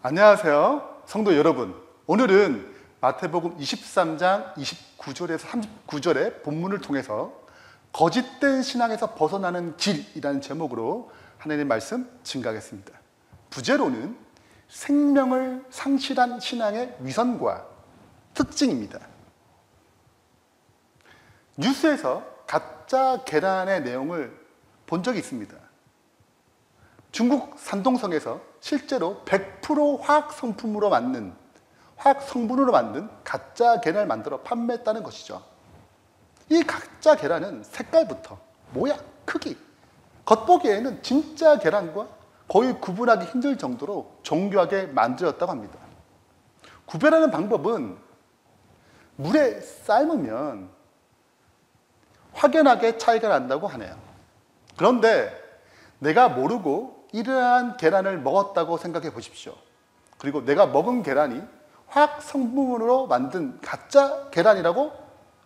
안녕하세요, 성도 여러분. 오늘은 마태복음 23장 29절에서 39절의 본문을 통해서 거짓된 신앙에서 벗어나는 길이라는 제목으로 하나님의 말씀 증가하겠습니다. 부제로는 생명을 상실한 신앙의 위선과 특징입니다. 뉴스에서 가짜 계란의 내용을 본 적이 있습니다. 중국 산동성에서 실제로 100% 화학 성분으로 만든 가짜 계란을 만들어 판매했다는 것이죠. 이 가짜 계란은 색깔부터 모양, 크기, 겉보기에는 진짜 계란과 거의 구분하기 힘들 정도로 정교하게 만들어졌다고 합니다. 구별하는 방법은 물에 삶으면 확연하게 차이가 난다고 하네요. 그런데 내가 모르고 이러한 계란을 먹었다고 생각해 보십시오. 그리고 내가 먹은 계란이 화학 성분으로 만든 가짜 계란이라고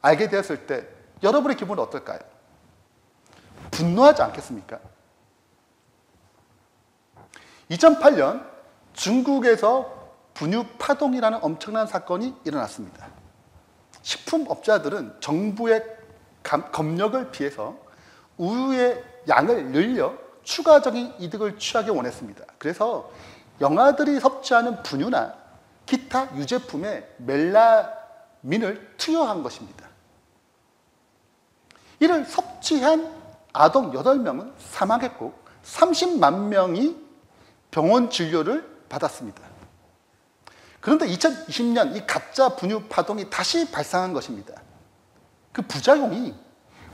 알게 되었을 때 여러분의 기분은 어떨까요? 분노하지 않겠습니까? 2008년 중국에서 분유파동이라는 엄청난 사건이 일어났습니다. 식품업자들은 정부의 검역을 피해서 우유의 양을 늘려 추가적인 이득을 취하기 원했습니다. 그래서 영아들이 섭취하는 분유나 기타 유제품에 멜라민을 투여한 것입니다. 이를 섭취한 아동 8명은 사망했고 30만 명이 병원 진료를 받았습니다. 그런데 2020년 이 가짜 분유 파동이 다시 발생한 것입니다. 그 부작용이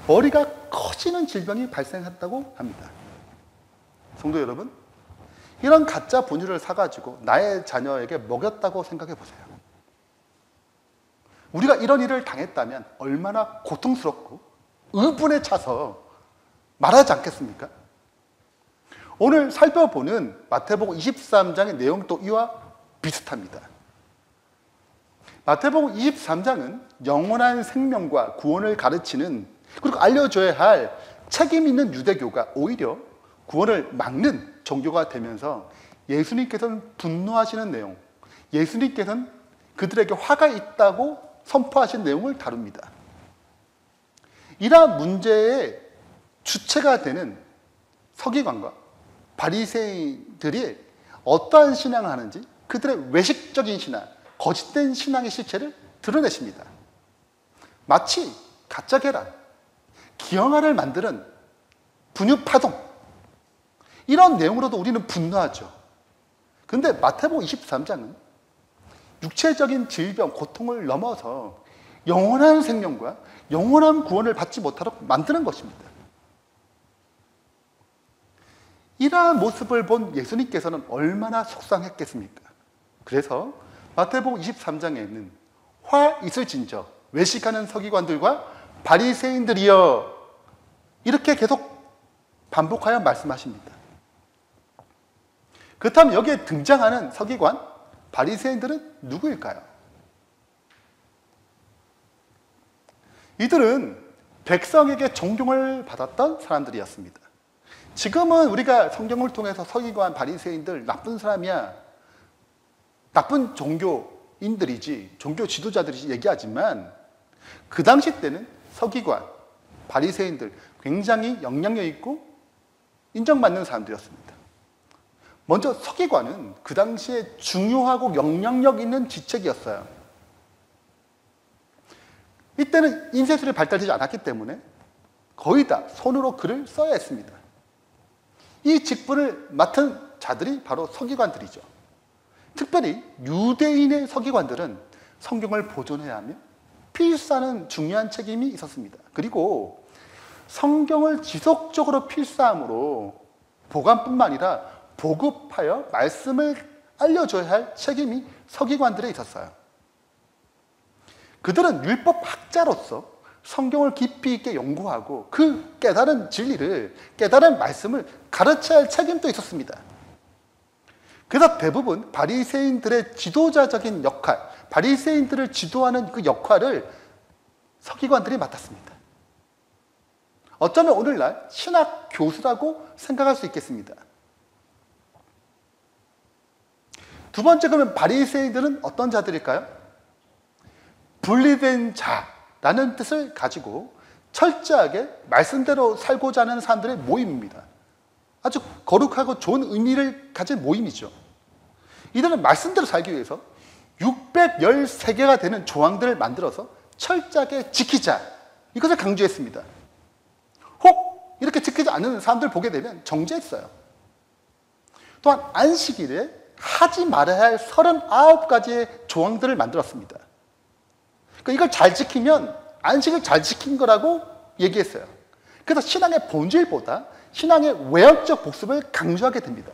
머리가 커지는 질병이 발생했다고 합니다. 성도 여러분, 이런 가짜 분유를 사가지고 나의 자녀에게 먹였다고 생각해 보세요. 우리가 이런 일을 당했다면 얼마나 고통스럽고 의분에 차서 말하지 않겠습니까? 오늘 살펴보는 마태복음 23장의 내용도 이와 비슷합니다. 마태복음 23장은 영원한 생명과 구원을 가르치는, 그리고 알려줘야 할 책임 있는 유대교가 오히려 구원을 막는 종교가 되면서 예수님께서는 분노하시는 내용, 예수님께서는 그들에게 화가 있다고 선포하신 내용을 다룹니다. 이러한 문제의 주체가 되는 서기관과 바리새인들이 어떠한 신앙을 하는지, 그들의 외식적인 신앙, 거짓된 신앙의 실체를 드러내십니다. 마치 가짜 계란, 기형아를 만드는 분유파동, 이런 내용으로도 우리는 분노하죠. 그런데 마태복음 23장은 육체적인 질병, 고통을 넘어서 영원한 생명과 영원한 구원을 받지 못하도록 만드는 것입니다. 이러한 모습을 본 예수님께서는 얼마나 속상했겠습니까? 그래서 마태복음 23장에는 화 있을진저 외식하는 서기관들과 바리새인들이여, 이렇게 계속 반복하여 말씀하십니다. 그렇다면 여기에 등장하는 서기관, 바리새인들은 누구일까요? 이들은 백성에게 존경을 받았던 사람들이었습니다. 지금은 우리가 성경을 통해서 서기관, 바리새인들 나쁜 사람이야, 나쁜 종교인들이지, 종교 지도자들이지 얘기하지만 그 당시 때는 서기관, 바리새인들 굉장히 영향력 있고 인정받는 사람들이었습니다. 먼저 서기관은 그 당시에 중요하고 영향력 있는 직책이었어요. 이때는 인쇄술이 발달되지 않았기 때문에 거의 다 손으로 글을 써야 했습니다. 이 직분을 맡은 자들이 바로 서기관들이죠. 특별히 유대인의 서기관들은 성경을 보존해야 하며 필사하는 중요한 책임이 있었습니다. 그리고 성경을 지속적으로 필사함으로 보관뿐만 아니라 보급하여 말씀을 알려줘야 할 책임이 서기관들에 있었어요. 그들은 율법학자로서 성경을 깊이 있게 연구하고 그 깨달은 진리를, 깨달은 말씀을 가르쳐야 할 책임도 있었습니다. 그래서 대부분 바리새인들의 지도자적인 역할, 바리새인들을 지도하는 그 역할을 서기관들이 맡았습니다. 어쩌면 오늘날 신학 교수라고 생각할 수 있겠습니다. 두 번째, 그러면 바리새인들은 어떤 자들일까요? 분리된 자라는 뜻을 가지고 철저하게 말씀대로 살고자 하는 사람들의 모임입니다. 아주 거룩하고 좋은 의미를 가진 모임이죠. 이들은 말씀대로 살기 위해서 613개가 되는 조항들을 만들어서 철저하게 지키자, 이것을 강조했습니다. 혹 이렇게 지키지 않는 사람들 보게 되면 정죄했어요. 또한 안식일에 하지 말아야 할 39가지의 조항들을 만들었습니다. 그러니까 이걸 잘 지키면 안식을 잘 지킨 거라고 얘기했어요. 그래서 신앙의 본질보다 신앙의 외형적 복습을 강조하게 됩니다.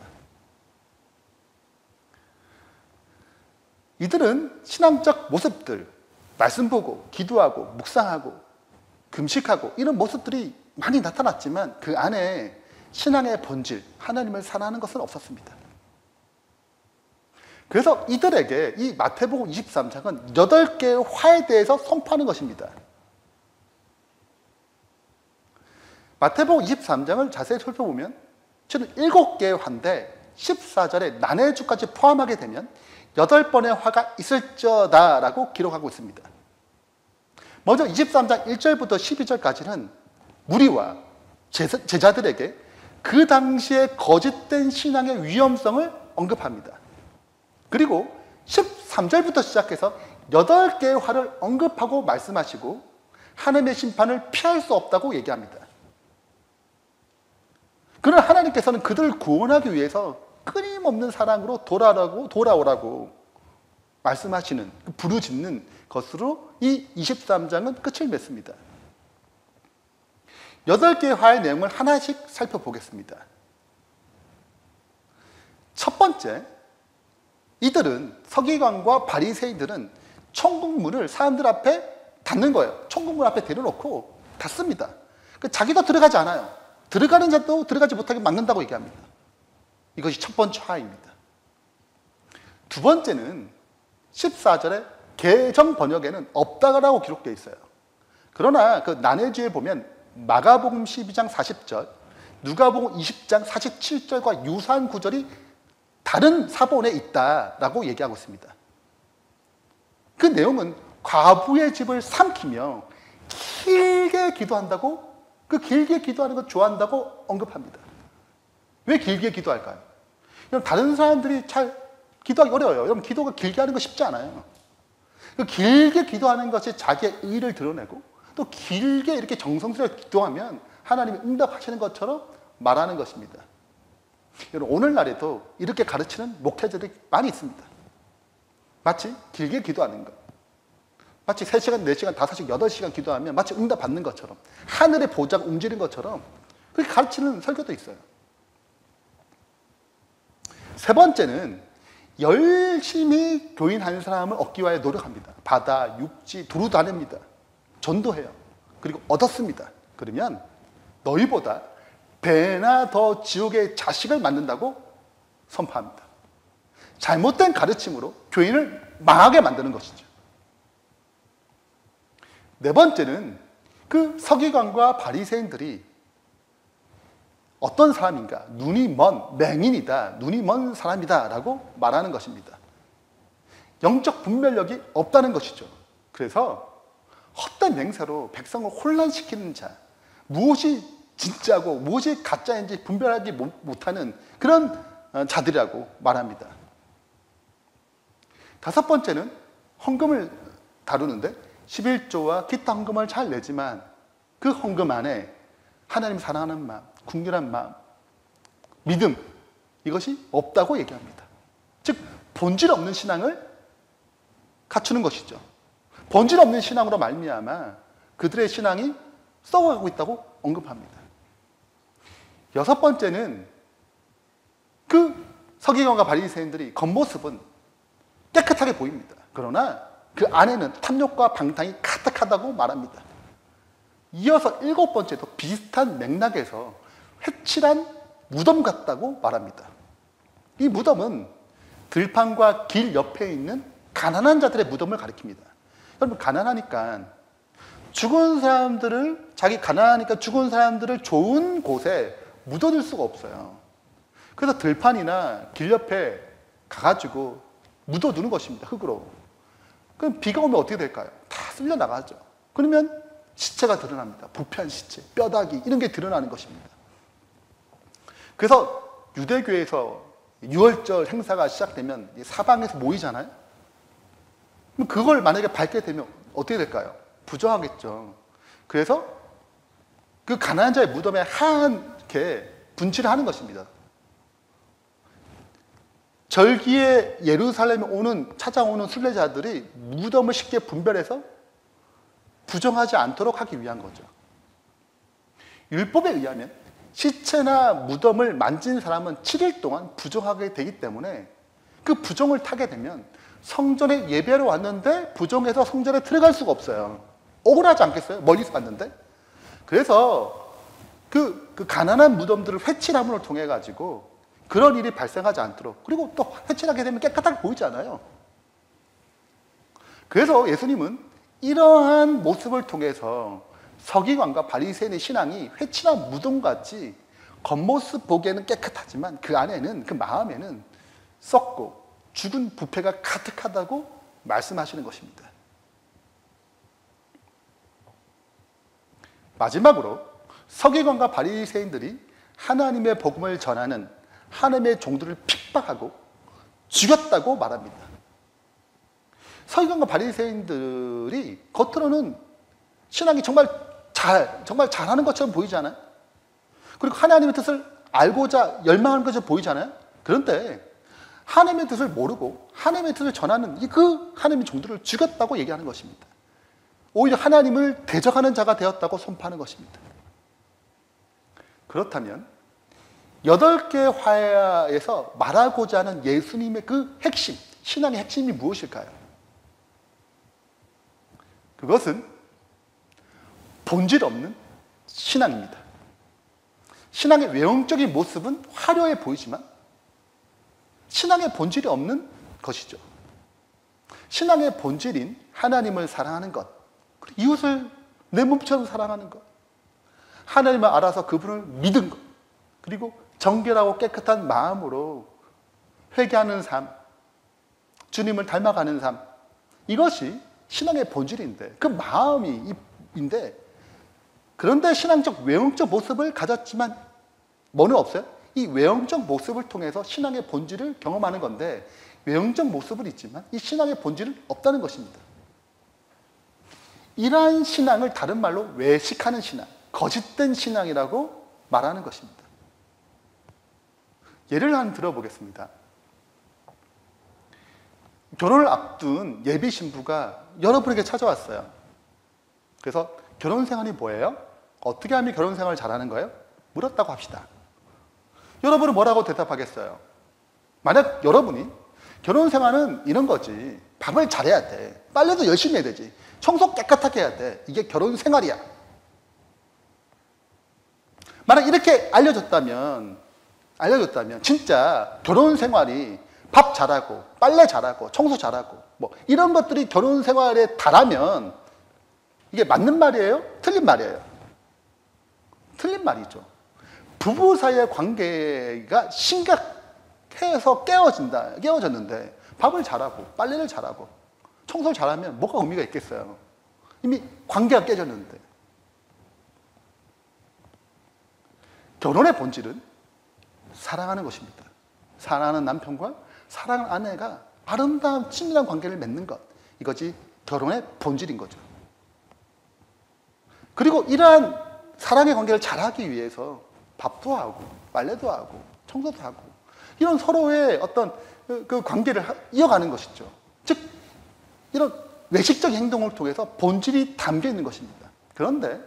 이들은 신앙적 모습들, 말씀 보고, 기도하고, 묵상하고, 금식하고 이런 모습들이 많이 나타났지만 그 안에 신앙의 본질, 하나님을 사랑하는 것은 없었습니다. 그래서 이들에게 이 마태복음 23장은 8개의 화에 대해서 선포하는 것입니다. 마태복음 23장을 자세히 살펴보면 저는 7개의 화인데 14절에 난해의 주까지 포함하게 되면 8번의 화가 있을저다라고 기록하고 있습니다. 먼저 23장 1절부터 12절까지는 무리와 제자들에게 그 당시에 거짓된 신앙의 위험성을 언급합니다. 그리고 13절부터 시작해서 8개의 화를 언급하고 말씀하시고 하나님의 심판을 피할 수 없다고 얘기합니다. 그러나 하나님께서는 그들을 구원하기 위해서 끊임없는 사랑으로 돌아오라고 말씀하시는, 부르짖는 것으로 이 23장은 끝을 맺습니다. 8개의 화의 내용을 하나씩 살펴보겠습니다. 첫 번째, 이들은, 서기관과 바리새인들은 천국문을 사람들 앞에 닫는 거예요. 천국문 앞에 대려놓고 닫습니다. 자기도 들어가지 않아요. 들어가는 자도 들어가지 못하게 막는다고 얘기합니다. 이것이 첫 번째 화입니다. 두 번째는 14절에 개정 번역에는 없다라고 기록되어 있어요. 그러나 그 난해주에 보면 마가복음 12장 40절, 누가복음 20장 47절과 유사한 구절이 다른 사본에 있다라고 얘기하고 있습니다. 그 내용은 과부의 집을 삼키며 길게 기도한다고, 그 길게 기도하는 것 좋아한다고 언급합니다. 왜 길게 기도할까요? 여러분, 다른 사람들이 잘 기도하기 어려워요. 여러분, 기도가 길게 하는 거 쉽지 않아요. 그 길게 기도하는 것이 자기의 의를 드러내고 또 길게 이렇게 정성스럽게 기도하면 하나님이 응답하시는 것처럼 말하는 것입니다. 여러분, 오늘날에도 이렇게 가르치는 목회자들이 많이 있습니다. 마치 길게 기도하는 것, 마치 3시간, 4시간, 5시간, 8시간 기도하면 마치 응답받는 것처럼, 하늘의 보좌가 움직이는 것처럼 그렇게 가르치는 설교도 있어요. 세 번째는 열심히 교인하는 사람을 얻기 위해 노력합니다. 바다, 육지, 두루 다닙니다. 전도해요. 그리고 얻었습니다. 그러면 너희보다 배나 더 지옥의 자식을 만든다고 선포합니다. 잘못된 가르침으로 교인을 망하게 만드는 것이죠. 네 번째는 그 서기관과 바리새인들이 어떤 사람인가? 눈이 먼 맹인이다, 눈이 먼 사람이다 라고 말하는 것입니다. 영적 분별력이 없다는 것이죠. 그래서 헛된 맹세로 백성을 혼란시키는 자, 무엇이 진짜고 무엇이 가짜인지 분별하지 못하는 그런 자들이라고 말합니다. 다섯 번째는 헌금을 다루는데 11조와 기타 헌금을 잘 내지만 그 헌금 안에 하나님 사랑하는 마음, 궁결한 마음, 믿음, 이것이 없다고 얘기합니다. 즉 본질 없는 신앙을 갖추는 것이죠. 본질 없는 신앙으로 말미암아 그들의 신앙이 썩어가고 있다고 언급합니다. 여섯 번째는 그 서기관과 바리새인들이 겉모습은 깨끗하게 보입니다. 그러나 그 안에는 탐욕과 방탕이 가득하다고 말합니다. 이어서 일곱 번째도 비슷한 맥락에서 회칠한 무덤 같다고 말합니다. 이 무덤은 들판과 길 옆에 있는 가난한 자들의 무덤을 가리킵니다. 여러분, 가난하니까 죽은 사람들을, 자기 가난하니까 죽은 사람들을 좋은 곳에 묻어둘 수가 없어요. 그래서 들판이나 길 옆에 가가지고 묻어두는 것입니다. 흙으로. 그럼 비가 오면 어떻게 될까요? 다 쓸려 나가죠. 그러면 시체가 드러납니다. 부패한 시체, 뼈다귀 이런 게 드러나는 것입니다. 그래서 유대교에서 6월절 행사가 시작되면 사방에서 모이잖아요. 그럼 그걸 만약에 밟게 되면 어떻게 될까요? 부정하겠죠. 그래서 그 가난한 자의 무덤에 하얗게 분칠을 하는 것입니다. 절기에 예루살렘에 찾아오는 순례자들이 무덤을 쉽게 분별해서 부정하지 않도록 하기 위한 거죠. 율법에 의하면 시체나 무덤을 만진 사람은 7일 동안 부정하게 되기 때문에 그 부정을 타게 되면 성전에 예배로 왔는데 부정해서 성전에 들어갈 수가 없어요. 억울하지 않겠어요? 멀리서 봤는데. 그래서 그 가난한 무덤들을 회칠함을 통해 가지고 그런 일이 발생하지 않도록, 그리고 또 회칠하게 되면 깨끗하게 보이지 않아요. 그래서 예수님은 이러한 모습을 통해서 서기관과 바리새인의 신앙이 회칠한 무덤같이 겉모습 보기에는 깨끗하지만 그 안에는, 그 마음에는 썩고 죽은 부패가 가득하다고 말씀하시는 것입니다. 마지막으로 서기관과 바리새인들이 하나님의 복음을 전하는 하나님의 종들을 핍박하고 죽였다고 말합니다. 서기관과 바리새인들이 겉으로는 신앙이 정말 잘하는 것처럼 보이잖아요. 그리고 하나님의 뜻을 알고자 열망하는 것처럼 보이잖아요. 그런데 하나님의 뜻을 모르고 하나님의 뜻을 전하는 그 하나님의 종들을 죽였다고 얘기하는 것입니다. 오히려 하나님을 대적하는 자가 되었다고 선포하는 것입니다. 그렇다면 8개의 화야에서 말하고자 하는 예수님의 그 핵심, 신앙의 핵심이 무엇일까요? 그것은 본질 없는 신앙입니다. 신앙의 외형적인 모습은 화려해 보이지만 신앙의 본질이 없는 것이죠. 신앙의 본질인 하나님을 사랑하는 것, 그리고 이웃을 내 몸처럼 사랑하는 것, 하나님을 알아서 그분을 믿은 것, 그리고 정결하고 깨끗한 마음으로 회개하는 삶, 주님을 닮아가는 삶, 이것이 신앙의 본질인데, 그 마음인데, 그런데 신앙적 외형적 모습을 가졌지만 뭐는 없어요? 이 외형적 모습을 통해서 신앙의 본질을 경험하는 건데, 외형적 모습은 있지만 이 신앙의 본질은 없다는 것입니다. 이러한 신앙을 다른 말로 외식하는 신앙, 거짓된 신앙이라고 말하는 것입니다. 예를 하나 들어보겠습니다. 결혼을 앞둔 예비 신부가 여러분에게 찾아왔어요. 그래서 결혼 생활이 뭐예요? 어떻게 하면 결혼 생활을 잘하는 거예요? 물었다고 합시다. 여러분은 뭐라고 대답하겠어요? 만약 여러분이 결혼 생활은 이런 거지, 밥을 잘해야 돼, 빨래도 열심히 해야 되지, 청소 깨끗하게 해야 돼, 이게 결혼 생활이야. 만약 이렇게 알려줬다면 진짜 결혼 생활이 밥 잘하고 빨래 잘하고 청소 잘하고 뭐 이런 것들이 결혼 생활에 달하면 이게 맞는 말이에요? 틀린 말이에요? 틀린 말이죠. 부부 사이의 관계가 심각해서 깨어졌는데 밥을 잘하고 빨래를 잘하고 청소를 잘하면 뭐가 의미가 있겠어요? 이미 관계가 깨졌는데. 결혼의 본질은 사랑하는 것입니다. 사랑하는 남편과 사랑하는 아내가 아름다운 친밀한 관계를 맺는 것, 이것이 결혼의 본질인 거죠. 그리고 이러한 사랑의 관계를 잘하기 위해서 밥도 하고 빨래도 하고 청소도 하고 이런 서로의 어떤 그 관계를 이어가는 것이죠. 즉 이런 외식적 행동을 통해서 본질이 담겨 있는 것입니다. 그런데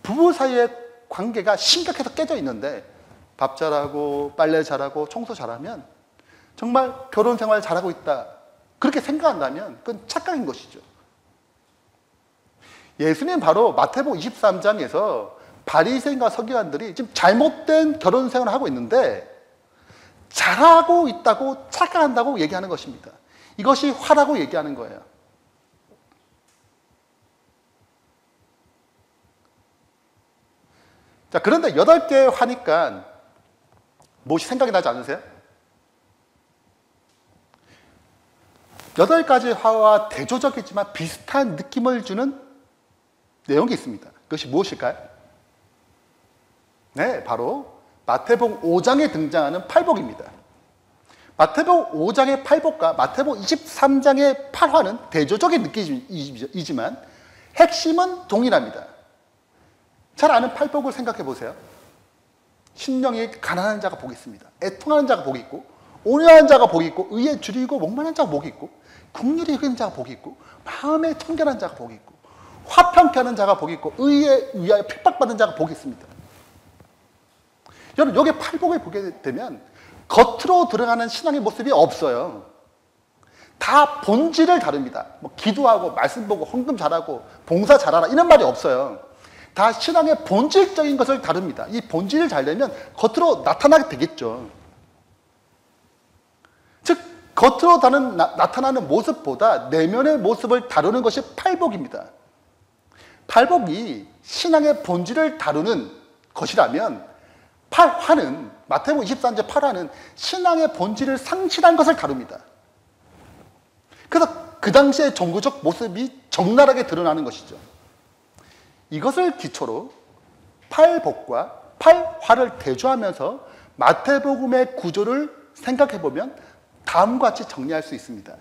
부부 사이의 관계가 심각해서 깨져 있는데 밥 잘하고 빨래 잘하고 청소 잘하면 정말 결혼 생활 잘하고 있다, 그렇게 생각한다면 그건 착각인 것이죠. 예수님 바로 마태복음 23장에서 바리새인과 서기관들이 지금 잘못된 결혼 생활을 하고 있는데 잘하고 있다고 착각한다고 얘기하는 것입니다. 이것이 화라고 얘기하는 거예요. 자, 그런데 8개의 화니까 무엇이 생각이 나지 않으세요? 8가지 화와 대조적이지만 비슷한 느낌을 주는 내용이 있습니다. 그것이 무엇일까요? 네, 바로 마태복음 5장에 등장하는 팔복입니다. 마태복음 5장의 팔복과 마태복음 23장의 팔화는 대조적인 느낌이지만 핵심은 동일합니다. 잘 아는 팔복을 생각해 보세요. 심령이 가난한 자가 복이 있습니다. 애통하는 자가 복이 있고, 온유한 자가 복이 있고, 의에 줄이고 목마른 자가 복이 있고, 긍휼이 여기는 자가 복이 있고, 마음에 청결한 자가 복이 있고, 화평케 하는 자가 복이 있고, 의에 위하여 핍박받는 자가 복이 있습니다. 여러분, 여기 팔복을 보게 되면 겉으로 드러나는 신앙의 모습이 없어요. 다 본질을 다룹니다. 뭐 기도하고 말씀 보고 헌금 잘하고 봉사 잘하라 이런 말이 없어요. 다 신앙의 본질적인 것을 다룹니다. 이 본질을 잘 내면 겉으로 나타나게 되겠죠. 즉 겉으로 나타나는 모습보다 내면의 모습을 다루는 것이 팔복입니다. 팔복이 신앙의 본질을 다루는 것이라면 팔화는, 마태복음 23장 8화는 신앙의 본질을 상실한 것을 다룹니다. 그래서 그 당시의 종교적 모습이 적나라하게 드러나는 것이죠. 이것을 기초로 팔복과 팔화를 대조하면서 마태복음의 구조를 생각해보면 다음과 같이 정리할 수 있습니다.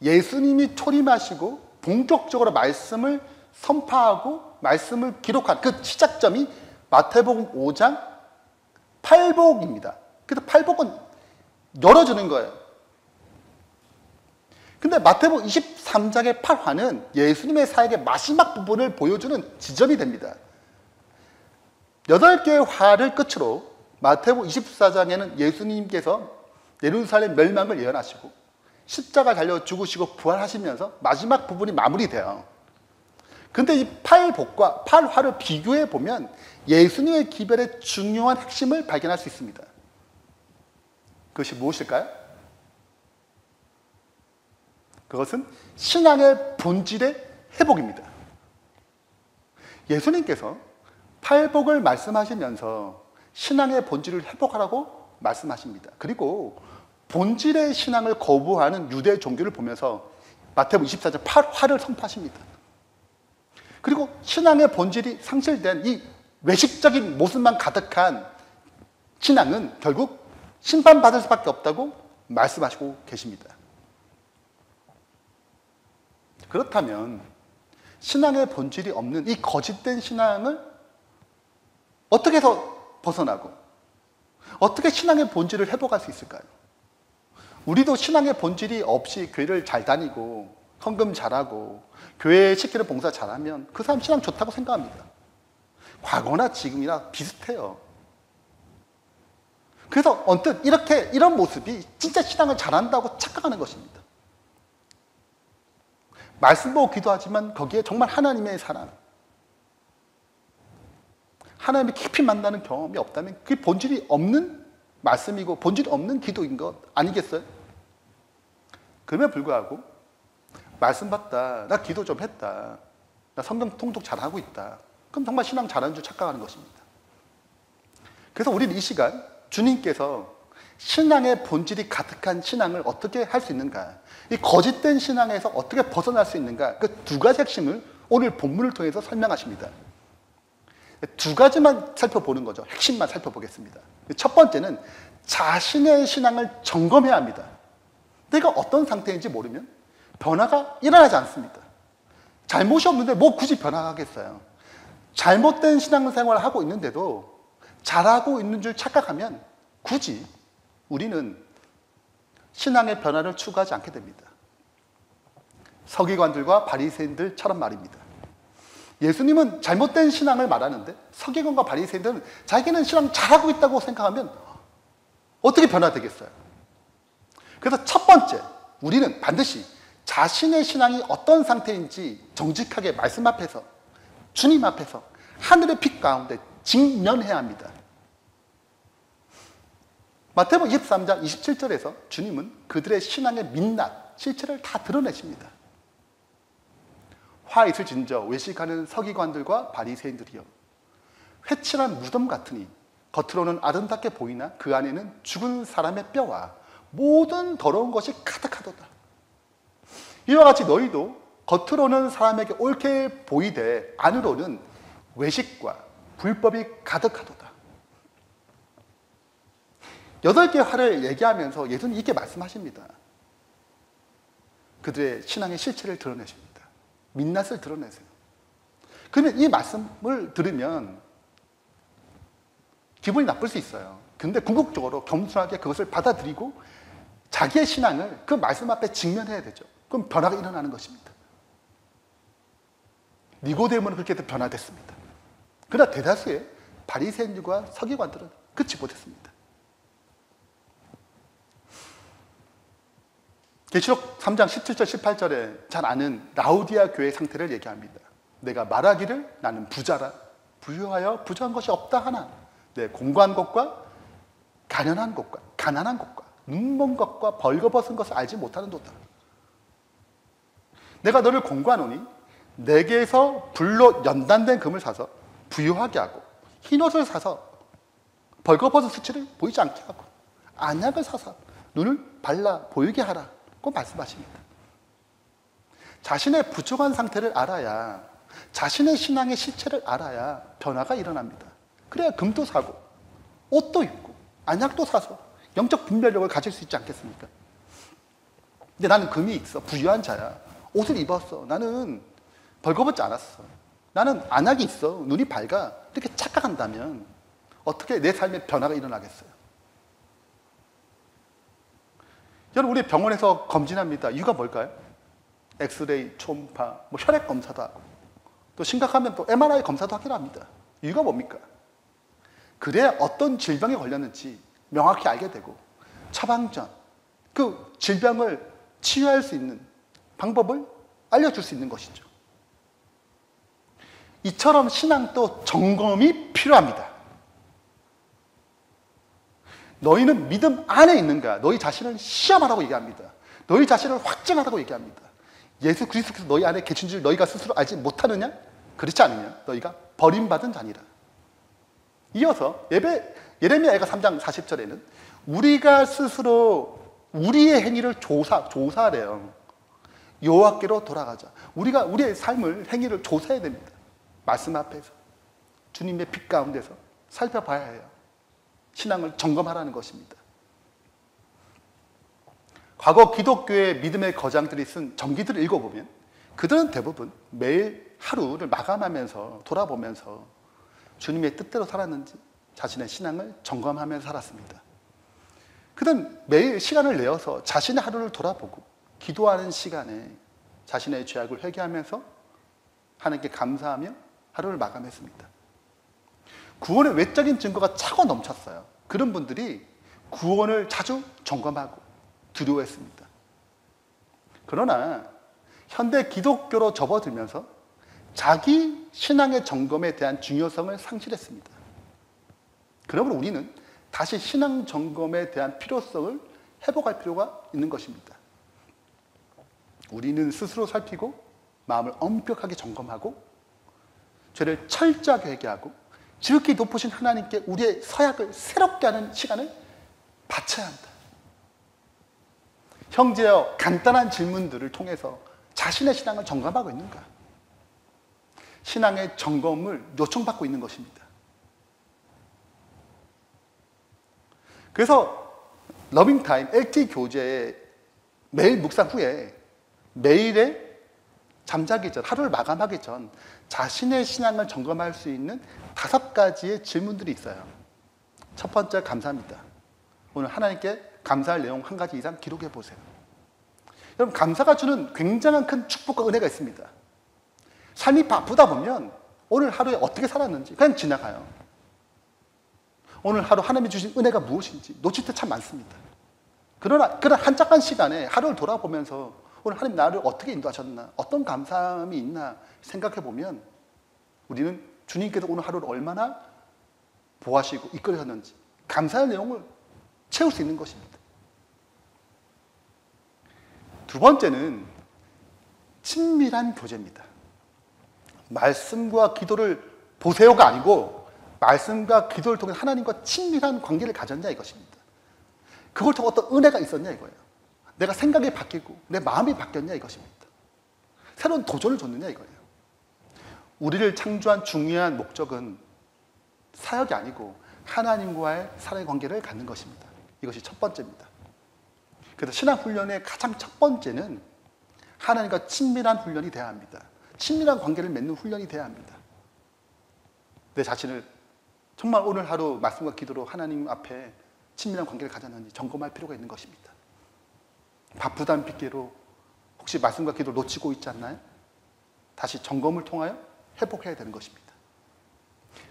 예수님이 초림하시고 본격적으로 말씀을 선포하고 말씀을 기록한 그 시작점이 마태복음 5장 팔복입니다. 그래서 팔복은 열어주는 거예요. 근데 마태복음 23장의 팔화는 예수님의 사역의 마지막 부분을 보여주는 지점이 됩니다. 8개의 화를 끝으로 마태복음 24장에는 예수님께서 예루살렘 멸망을 예언하시고 십자가 달려 죽으시고 부활하시면서 마지막 부분이 마무리돼요. 근데 이 팔복과 팔화를 비교해 보면 예수님의 기별의 중요한 핵심을 발견할 수 있습니다. 그것이 무엇일까요? 그것은 신앙의 본질의 회복입니다. 예수님께서 팔복을 말씀하시면서 신앙의 본질을 회복하라고 말씀하십니다. 그리고 본질의 신앙을 거부하는 유대 종교를 보면서 마태복음 24장 팔화를 선포하십니다. 그리고 신앙의 본질이 상실된 이 외식적인 모습만 가득한 신앙은 결국 심판받을 수밖에 없다고 말씀하시고 계십니다. 그렇다면 신앙의 본질이 없는 이 거짓된 신앙을 어떻게 해서 벗어나고 어떻게 신앙의 본질을 회복할 수 있을까요? 우리도 신앙의 본질이 없이 교회를 잘 다니고 헌금 잘하고 교회에 시키는 봉사 잘하면 그 사람 신앙 좋다고 생각합니다. 과거나 지금이나 비슷해요. 그래서 언뜻 이런 모습이 진짜 신앙을 잘한다고 착각하는 것입니다. 말씀 보고 기도하지만 거기에 정말 하나님의 사랑, 하나님을 깊이 만나는 경험이 없다면 그게 본질이 없는 말씀이고 본질이 없는 기도인 것 아니겠어요? 그럼에도 불구하고 말씀 받다, 나 기도 좀 했다, 나 성경 통독 잘하고 있다, 그럼 정말 신앙 잘하는 줄 착각하는 것입니다. 그래서 우리는 이 시간 주님께서 신앙의 본질이 가득한 신앙을 어떻게 할 수 있는가, 이 거짓된 신앙에서 어떻게 벗어날 수 있는가, 그 두 가지 핵심을 오늘 본문을 통해서 설명하십니다. 두 가지만 살펴보는 거죠. 핵심만 살펴보겠습니다. 첫 번째는 자신의 신앙을 점검해야 합니다. 내가 어떤 상태인지 모르면 변화가 일어나지 않습니다. 잘못이 없는데 뭐 굳이 변화하겠어요. 잘못된 신앙생활을 하고 있는데도 잘하고 있는 줄 착각하면 굳이 우리는 신앙의 변화를 추구하지 않게 됩니다. 서기관들과 바리새인들처럼 말입니다. 예수님은 잘못된 신앙을 말하는데 서기관과 바리새인들은 자기는 신앙 잘하고 있다고 생각하면 어떻게 변화되겠어요? 그래서 첫 번째, 우리는 반드시 자신의 신앙이 어떤 상태인지 정직하게 말씀 앞에서, 주님 앞에서 하늘의 빛 가운데 직면해야 합니다. 마태복음 23장 27절에서 주님은 그들의 신앙의 민낯, 실체를 다 드러내십니다. 화 있을진저 외식하는 서기관들과 바리새인들이여, 회칠한 무덤 같으니 겉으로는 아름답게 보이나 그 안에는 죽은 사람의 뼈와 모든 더러운 것이 가득하도다. 이와 같이 너희도 겉으로는 사람에게 옳게 보이되 안으로는 외식과 불법이 가득하도다. 8개의 화를 얘기하면서 예수님이 이렇게 말씀하십니다. 그들의 신앙의 실체를 드러내십니다. 민낯을 드러내세요. 그러면 이 말씀을 들으면 기분이 나쁠 수 있어요. 근데 궁극적으로 겸손하게 그것을 받아들이고 자기의 신앙을 그 말씀 앞에 직면해야 되죠. 그럼 변화가 일어나는 것입니다. 니고데모는 그렇게 해서 변화됐습니다. 그러나 대다수의 바리새인들과 서기관들은 그치 못했습니다. 계시록 3장 17절 18절에 잘 아는 라우디아 교회의 상태를 얘기합니다. 내가 말하기를 나는 부자라 부유하여 부정한 것이 없다 하나 내 공고한 것과 가련한 것과 가난한 것과 눈먼 것과 벌거벗은 것을 알지 못하는도다. 내가 너를 공고하노니 내게서 불로 연단된 금을 사서 부유하게 하고 흰옷을 사서 벌거벗은 수치를 보이지 않게 하고 안약을 사서 눈을 발라 보이게 하라고 말씀하십니다. 자신의 부족한 상태를 알아야, 자신의 신앙의 실체를 알아야 변화가 일어납니다. 그래야 금도 사고 옷도 입고 안약도 사서 영적 분별력을 가질 수 있지 않겠습니까? 근데 나는 금이 있어, 부유한 자야, 옷을 입었어, 나는 벌거벗지 않았어, 나는 안약이 있어, 눈이 밝아, 이렇게 착각한다면 어떻게 내 삶에 변화가 일어나겠어요? 여러분, 우리 병원에서 검진합니다. 이유가 뭘까요? 엑스레이, 초음파, 혈액 검사도 하고 또 심각하면 또 MRI 검사도 하기로 합니다. 이유가 뭡니까? 그래야 어떤 질병에 걸렸는지 명확히 알게 되고 처방전, 그 질병을 치유할 수 있는 방법을 알려줄 수 있는 것이죠. 이처럼 신앙도 점검이 필요합니다. 너희는 믿음 안에 있는가? 너희 자신을 시험하라고 얘기합니다. 너희 자신을 확증하라고 얘기합니다. 예수 그리스도께서 너희 안에 계신 줄 너희가 스스로 알지 못하느냐? 그렇지 않으면 너희가 버림받은 자니라. 이어서 예레미야가 3장 40절에는 우리가 스스로 우리의 행위를 조사하래요. 여호와께로 돌아가자. 우리가 우리의 삶을, 행위를 조사해야 됩니다. 말씀 앞에서 주님의 빛 가운데서 살펴봐야 해요. 신앙을 점검하라는 것입니다. 과거 기독교의 믿음의 거장들이 쓴 전기들을 읽어보면 그들은 대부분 매일 하루를 마감하면서 돌아보면서 주님의 뜻대로 살았는지 자신의 신앙을 점검하면서 살았습니다. 그들은 매일 시간을 내어서 자신의 하루를 돌아보고 기도하는 시간에 자신의 죄악을 회개하면서 하나님께 감사하며 하루를 마감했습니다. 구원의 외적인 증거가 차고 넘쳤어요. 그런 분들이 구원을 자주 점검하고 두려워했습니다. 그러나 현대 기독교로 접어들면서 자기 신앙의 점검에 대한 중요성을 상실했습니다. 그러므로 우리는 다시 신앙 점검에 대한 필요성을 회복할 필요가 있는 것입니다. 우리는 스스로 살피고 마음을 엄격하게 점검하고 죄를 철저하게 회개하고 지극히 높으신 하나님께 우리의 서약을 새롭게 하는 시간을 바쳐야 합니다. 형제여, 간단한 질문들을 통해서 자신의 신앙을 점검하고 있는가? 신앙의 점검을 요청받고 있는 것입니다. 그래서 러빙타임 LT 교재의 매일 묵상 후에 매일의 잠자기 전, 하루를 마감하기 전 자신의 신앙을 점검할 수 있는 5가지의 질문들이 있어요. 첫 번째, 감사합니다. 오늘 하나님께 감사할 내용 1가지 이상 기록해 보세요. 여러분, 감사가 주는 굉장한 큰 축복과 은혜가 있습니다. 삶이 바쁘다 보면 오늘 하루에 어떻게 살았는지 그냥 지나가요. 오늘 하루 하나님이 주신 은혜가 무엇인지 놓칠 때 참 많습니다. 그러나 그런 한적한 시간에 하루를 돌아보면서 오늘 하나님 나를 어떻게 인도하셨나, 어떤 감사함이 있나 생각해 보면 우리는 주님께서 오늘 하루를 얼마나 보호하시고 이끌으셨는지 감사의 내용을 채울 수 있는 것입니다. 두 번째는 친밀한 교제입니다. 말씀과 기도를 보세요가 아니고 말씀과 기도를 통해 하나님과 친밀한 관계를 가졌냐 이것입니다. 그걸 통해 어떤 은혜가 있었냐 이거예요. 내가 생각이 바뀌고 내 마음이 바뀌었냐 이것입니다. 새로운 도전을 줬느냐 이거예요. 우리를 창조한 중요한 목적은 사역이 아니고 하나님과의 사랑의 관계를 갖는 것입니다. 이것이 첫 번째입니다. 그래서 신앙훈련의 가장 첫 번째는 하나님과 친밀한 훈련이 돼야 합니다. 친밀한 관계를 맺는 훈련이 돼야 합니다. 내 자신을 정말 오늘 하루 말씀과 기도로 하나님 앞에 친밀한 관계를 가졌는지 점검할 필요가 있는 것입니다. 바쁘다는 핑계로 혹시 말씀과 기도를 놓치고 있지 않나요? 다시 점검을 통하여 회복해야 되는 것입니다.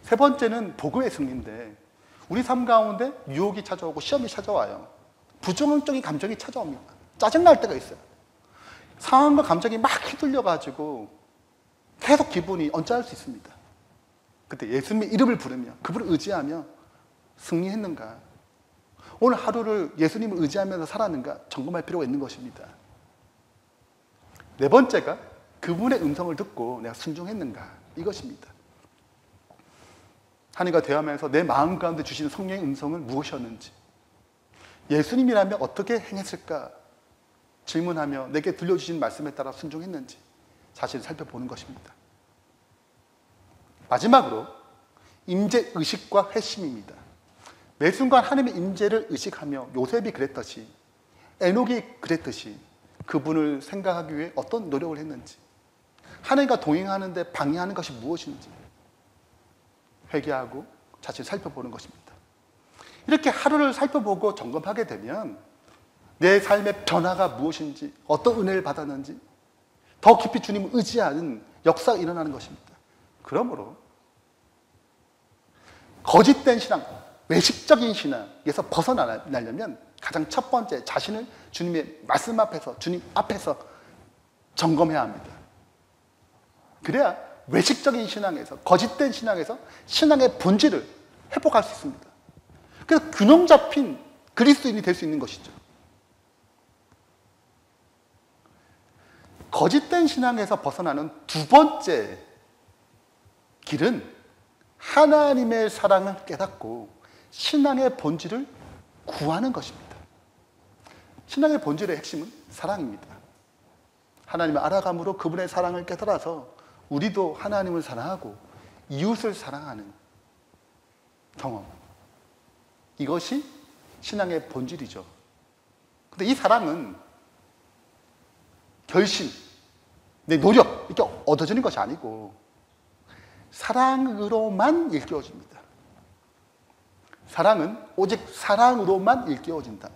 세 번째는 복음의 승리인데 우리 삶 가운데 유혹이 찾아오고 시험이 찾아와요. 부정적인 감정이 찾아옵니다. 짜증날 때가 있어요. 상황과 감정이 막 휘둘려가지고 계속 기분이 언짢을 수 있습니다. 그때 예수님의 이름을 부르며 그분을 의지하며 승리했는가? 오늘 하루를 예수님을 의지하면서 살았는가? 점검할 필요가 있는 것입니다. 네 번째가 그분의 음성을 듣고 내가 순종했는가? 이것입니다. 하나님과 대화하면서 내 마음 가운데 주신 성령의 음성은 무엇이었는지, 예수님이라면 어떻게 행했을까 질문하며 내게 들려주신 말씀에 따라 순종했는지 자신을 살펴보는 것입니다. 마지막으로 임재의식과 회심입니다. 매 순간 하나님의 임재를 의식하며 요셉이 그랬듯이, 에녹이 그랬듯이 그분을 생각하기 위해 어떤 노력을 했는지, 하나님과 동행하는데 방해하는 것이 무엇인지 회개하고 자신을 살펴보는 것입니다. 이렇게 하루를 살펴보고 점검하게 되면 내 삶의 변화가 무엇인지, 어떤 은혜를 받았는지 더 깊이 주님을 의지하는 역사가 일어나는 것입니다. 그러므로 거짓된 신앙, 외식적인 신앙에서 벗어나려면 가장 첫 번째 자신을 주님의 말씀 앞에서, 주님 앞에서 점검해야 합니다. 그래야 외식적인 신앙에서, 거짓된 신앙에서 신앙의 본질을 회복할 수 있습니다. 그래서 균형 잡힌 그리스도인이 될 수 있는 것이죠. 거짓된 신앙에서 벗어나는 두 번째 길은 하나님의 사랑을 깨닫고 신앙의 본질을 구하는 것입니다. 신앙의 본질의 핵심은 사랑입니다. 하나님을 알아감으로 그분의 사랑을 깨달아서 우리도 하나님을 사랑하고 이웃을 사랑하는 경험, 이것이 신앙의 본질이죠. 근데 이 사랑은 결심, 내 노력, 이렇게 얻어지는 것이 아니고 사랑으로만 일깨워집니다. 사랑은 오직 사랑으로만 일깨워진다.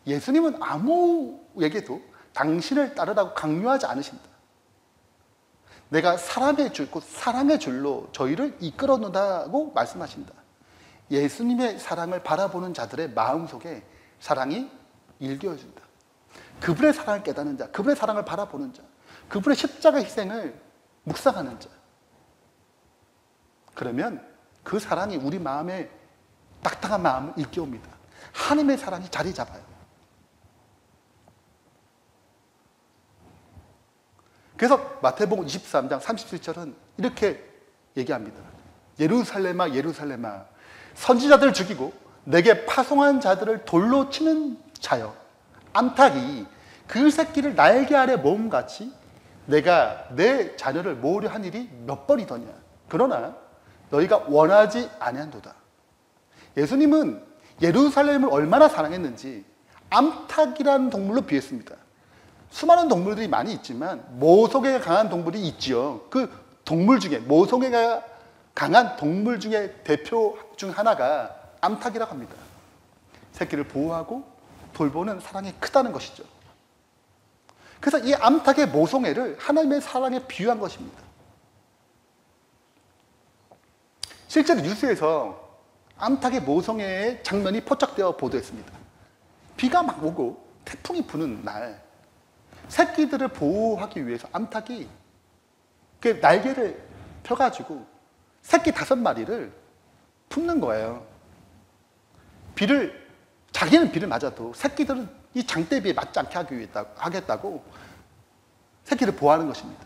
예수님은 아무에게도 당신을 따르라고 강요하지 않으신다. 내가 사랑의 줄, 곧 사랑의 줄로 저희를 이끌어놓는다고 말씀하신다. 예수님의 사랑을 바라보는 자들의 마음속에 사랑이 일깨워진다. 그분의 사랑을 깨닫는 자, 그분의 사랑을 바라보는 자, 그분의 십자가 희생을 묵상하는 자, 그러면 그 사랑이 우리 마음에 딱딱한 마음을 일깨웁니다. 하나님의 사랑이 자리 잡아요. 그래서 마태복음 23장 37절은 이렇게 얘기합니다. 예루살렘아 예루살렘아, 선지자들을 죽이고 내게 파송한 자들을 돌로 치는 자여, 암탉이 그 새끼를 날개 아래 모음같이 내가 내 자녀를 모으려 한 일이 몇 번이더냐. 그러나 너희가 원하지 아니한도다. 예수님은 예루살렘을 얼마나 사랑했는지 암탉이라는 동물로 비했습니다. 수많은 동물들이 많이 있지만 모성애가 강한 동물이 있지요. 그 동물 중에, 모성애가 강한 동물 중에 대표 중 하나가 암탉이라고 합니다. 새끼를 보호하고 돌보는 사랑이 크다는 것이죠. 그래서 이 암탉의 모성애를 하나님의 사랑에 비유한 것입니다. 실제로 뉴스에서 암탉의 모성애의 장면이 포착되어 보도했습니다. 비가 막 오고 태풍이 부는 날, 새끼들을 보호하기 위해서 암탉이 그 날개를 펴가지고 새끼 5마리를 품는 거예요. 자기는 비를 맞아도 새끼들은 이 장대비에 맞지 않게 하겠다고 새끼를 보호하는 것입니다.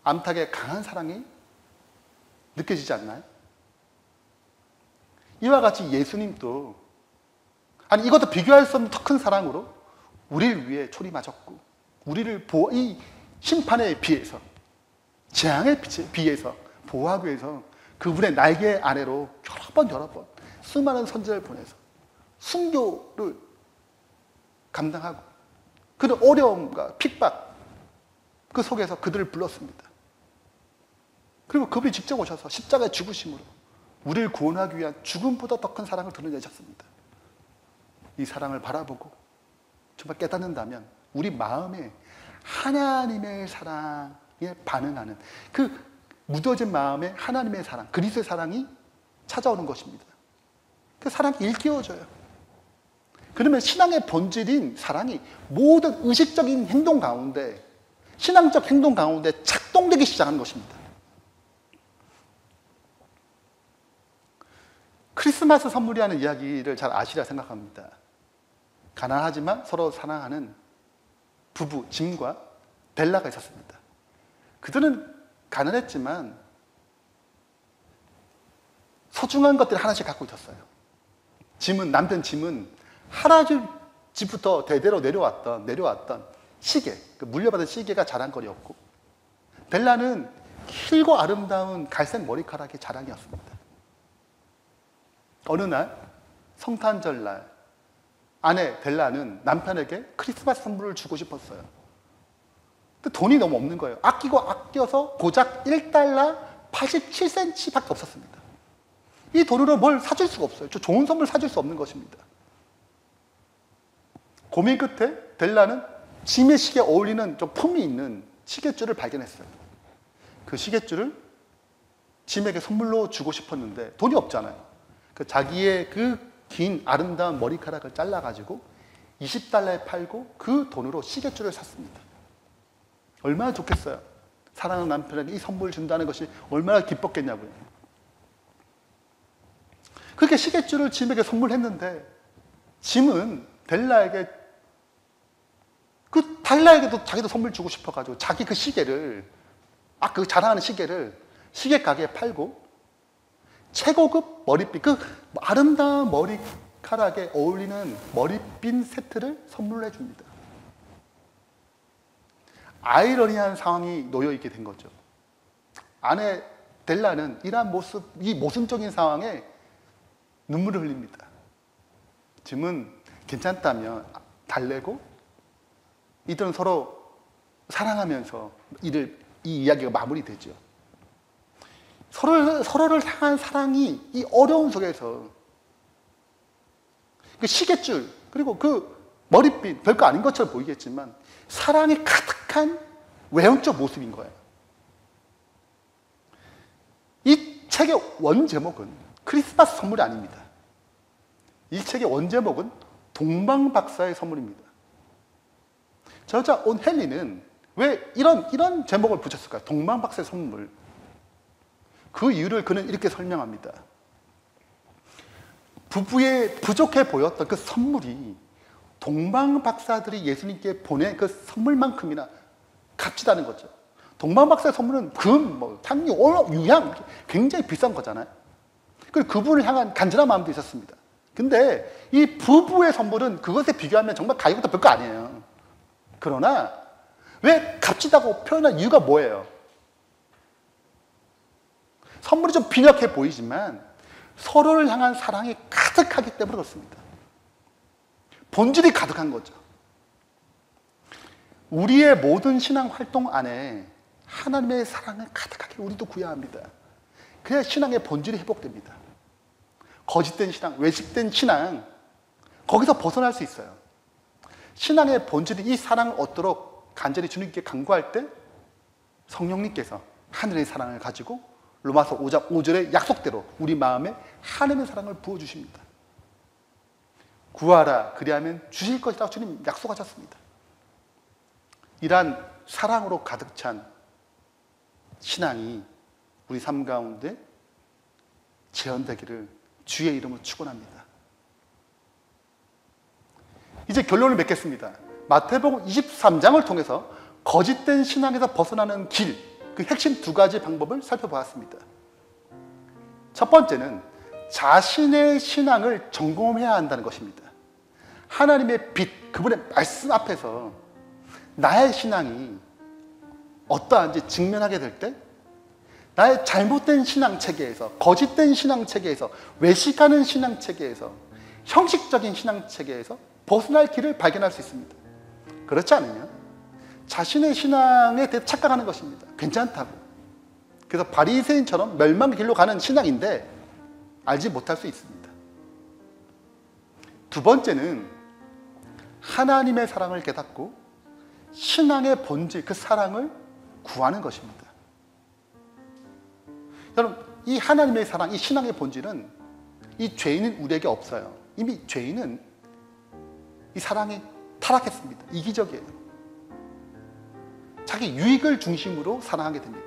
암탉의 강한 사랑이 느껴지지 않나요? 이와 같이 예수님도 아니 이것도 비교할 수 없는 더 큰 사랑으로 우리를 위해 초림하셨고 우리를 이 심판에 비해서 재앙에 비해서 보호하기 위해서 그분의 날개 아래로 여러 번 수많은 선지자를 보내서 순교를 감당하고 그런 어려움과 핍박 그 속에서 그들을 불렀습니다. 그리고 그분이 직접 오셔서 십자가에 죽으심으로 우리를 구원하기 위한 죽음보다 더 큰 사랑을 드러내셨습니다. 이 사랑을 바라보고 정말 깨닫는다면 우리 마음에 하나님의 사랑에 반응하는 그 묻어진 마음에 하나님의 사랑, 그리스도의 사랑이 찾아오는 것입니다. 그 사랑이 일깨워져요. 그러면 신앙의 본질인 사랑이 모든 의식적인 행동 가운데, 신앙적 행동 가운데 작동되기 시작하는 것입니다. 크리스마스 선물이라는 이야기를 잘 아시리라 생각합니다. 가난하지만 서로 사랑하는 부부 짐과 벨라가 있었습니다. 그들은 가난했지만 소중한 것들을 하나씩 갖고 있었어요. 남편 짐은 할아버지 집부터 대대로 내려왔던 시계, 물려받은 시계가 자랑거리였고, 벨라는 길고 아름다운 갈색 머리카락의 자랑이었습니다. 어느 날 성탄절날 아내 벨라는 남편에게 크리스마스 선물을 주고 싶었어요. 근데 돈이 너무 없는 거예요. 아껴서 고작 1달러 87센치 밖에 없었습니다. 이 돈으로 뭘 사줄 수가 없어요. 좋은 선물 사줄 수 없는 것입니다. 고민 끝에 벨라는 짐의 시계에 어울리는 좀 품이 있는 시계줄을 발견했어요. 그 시계줄을 짐에게 선물로 주고 싶었는데 돈이 없잖아요. 자기의 그 긴 아름다운 머리카락을 잘라가지고 20달러에 팔고 그 돈으로 시계줄을 샀습니다. 얼마나 좋겠어요. 사랑하는 남편에게 이 선물을 준다는 것이 얼마나 기뻤겠냐고요. 그렇게 시계줄을 짐에게 선물했는데 짐은 벨라에게 벨라에게도 자기도 선물 주고 싶어가지고 자기 그 시계를 그 자랑하는 시계를 시계 가게에 팔고 최고급 머리핀, 그 아름다운 머리카락에 어울리는 머리핀 세트를 선물로 해줍니다. 아이러니한 상황이 놓여있게 된 거죠. 아내 델라는 이러한 이 모순적인 상황에 눈물을 흘립니다. 짐은 괜찮다며 달래고 이들은 서로 사랑하면서 이 이야기가 마무리되죠. 서로를 향한 사랑이 이 어려운 속에서 그 시계줄 그리고 그 머리핀 별거 아닌 것처럼 보이겠지만 사랑이 가득한 외형적 모습인 거예요. 이 책의 원제목은 크리스마스 선물이 아닙니다. 이 책의 원제목은 동방박사의 선물입니다. 저자 온 헨리는 왜 이런 제목을 붙였을까요? 동방박사의 선물. 그 이유를 그는 이렇게 설명합니다. 부부에 부족해 보였던 그 선물이 동방박사들이 예수님께 보낸 그 선물만큼이나 값지다는 거죠. 동방박사의 선물은 금, 탕류, 유향 굉장히 비싼 거잖아요. 그리고 그분을 향한 간절한 마음도 있었습니다. 근데 이 부부의 선물은 그것에 비교하면 정말 가격도 별거 아니에요. 그러나 왜 값지다고 표현한 이유가 뭐예요? 선물이 좀 빈약해 보이지만 서로를 향한 사랑이 가득하기 때문에 그렇습니다. 본질이 가득한 거죠. 우리의 모든 신앙 활동 안에 하나님의 사랑을 가득하게 우리도 구해야 합니다. 그래야 신앙의 본질이 회복됩니다. 거짓된 신앙, 외식된 신앙, 거기서 벗어날 수 있어요. 신앙의 본질이 이 사랑을 얻도록 간절히 주님께 간구할 때 성령님께서 하늘의 사랑을 가지고 로마서 5장 5절의 약속대로 우리 마음에 하나님의 사랑을 부어주십니다. 구하라 그리하면 주실 것이라고 주님 약속하셨습니다. 이러한 사랑으로 가득 찬 신앙이 우리 삶 가운데 재현되기를 주의 이름으로 축원합니다. 이제 결론을 맺겠습니다. 마태복음 23장을 통해서 거짓된 신앙에서 벗어나는 길, 그 핵심 두 가지 방법을 살펴보았습니다. 첫 번째는 자신의 신앙을 점검해야 한다는 것입니다. 하나님의 빛, 그분의 말씀 앞에서 나의 신앙이 어떠한지 직면하게 될 때 나의 잘못된 신앙체계에서, 거짓된 신앙체계에서, 외식하는 신앙체계에서, 형식적인 신앙체계에서 벗어날 길을 발견할 수 있습니다. 그렇지 않으면 자신의 신앙에 대해 착각하는 것입니다. 괜찮다고. 그래서 바리새인처럼 멸망의 길로 가는 신앙인데 알지 못할 수 있습니다. 두 번째는 하나님의 사랑을 깨닫고 신앙의 본질, 그 사랑을 구하는 것입니다. 여러분, 이 하나님의 사랑, 이 신앙의 본질은 이 죄인인 우리에게 없어요. 이미 죄인은 이 사랑에 타락했습니다. 이기적이에요. 자기 유익을 중심으로 사랑하게 됩니다.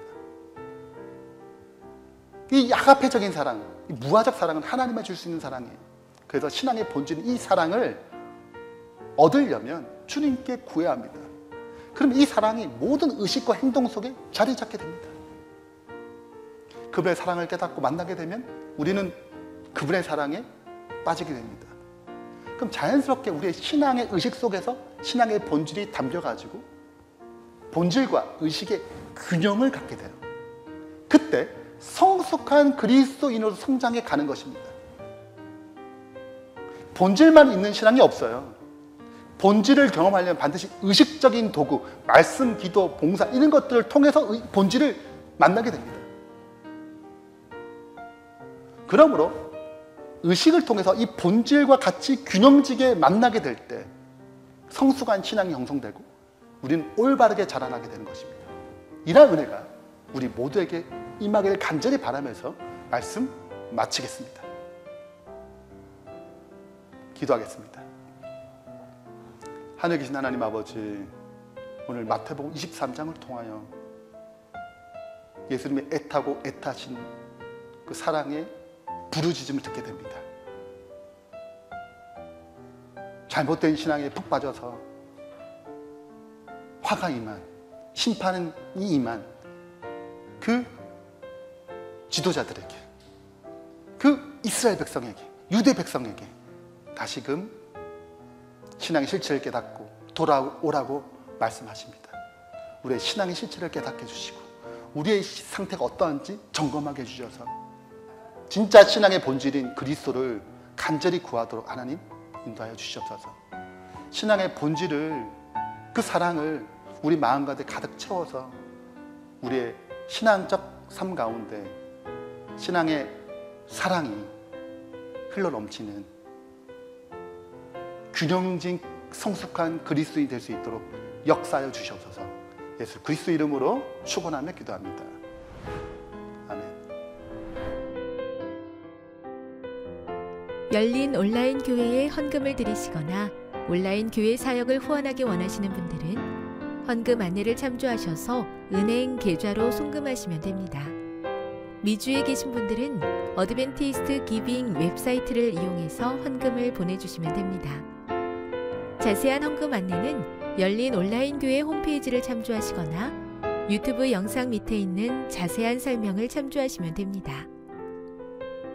이 아가페적인 사랑, 이 무화적 사랑은 하나님이 줄 수 있는 사랑이에요. 그래서 신앙의 본질은 이 사랑을 얻으려면 주님께 구해야 합니다. 그럼 이 사랑이 모든 의식과 행동 속에 자리 잡게 됩니다. 그분의 사랑을 깨닫고 만나게 되면 우리는 그분의 사랑에 빠지게 됩니다. 그럼 자연스럽게 우리의 신앙의 의식 속에서 신앙의 본질이 담겨가지고 본질과 의식의 균형을 갖게 돼요. 그때 성숙한 그리스도인으로 성장해 가는 것입니다. 본질만 있는 신앙이 없어요. 본질을 경험하려면 반드시 의식적인 도구, 말씀, 기도, 봉사 이런 것들을 통해서 본질을 만나게 됩니다. 그러므로 의식을 통해서 이 본질과 같이 균형지게 만나게 될 때 성숙한 신앙이 형성되고 우리는 올바르게 자라나게 되는 것입니다. 이러한 은혜가 우리 모두에게 임하기를 간절히 바라면서 말씀 마치겠습니다. 기도하겠습니다. 하늘에 계신 하나님 아버지, 오늘 마태복음 23장을 통하여 예수님의 애타고 애타신 그 사랑의 부르짖음을 듣게 됩니다. 잘못된 신앙에 푹 빠져서 화가 임한, 심판이 임한 그 지도자들에게, 그 이스라엘 백성에게, 유대 백성에게 다시금 신앙의 실체를 깨닫고 돌아오라고 말씀하십니다. 우리의 신앙의 실체를 깨닫게 해주시고 우리의 상태가 어떠한지 점검하게 해주셔서 진짜 신앙의 본질인 그리스도를 간절히 구하도록 하나님 인도하여 주시옵소서. 신앙의 본질을, 그 사랑을 우리 마음 가운데 가득 채워서 우리의 신앙적 삶 가운데 신앙의 사랑이 흘러 넘치는 균형진 성숙한 그리스도인이 될 수 있도록 역사하여 주시옵소서. 예수 그리스도 이름으로 축원하며 기도합니다. 아멘. 열린 온라인 교회에 헌금을 드리시거나 온라인 교회 사역을 후원하기 원하시는 분들은 헌금 안내를 참조하셔서 은행 계좌로 송금하시면 됩니다. 미주에 계신 분들은 어드벤티스트 기빙 웹사이트를 이용해서 헌금을 보내주시면 됩니다. 자세한 헌금 안내는 열린 온라인 교회 홈페이지를 참조하시거나 유튜브 영상 밑에 있는 자세한 설명을 참조하시면 됩니다.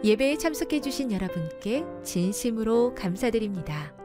예배에 참석해 주신 여러분께 진심으로 감사드립니다.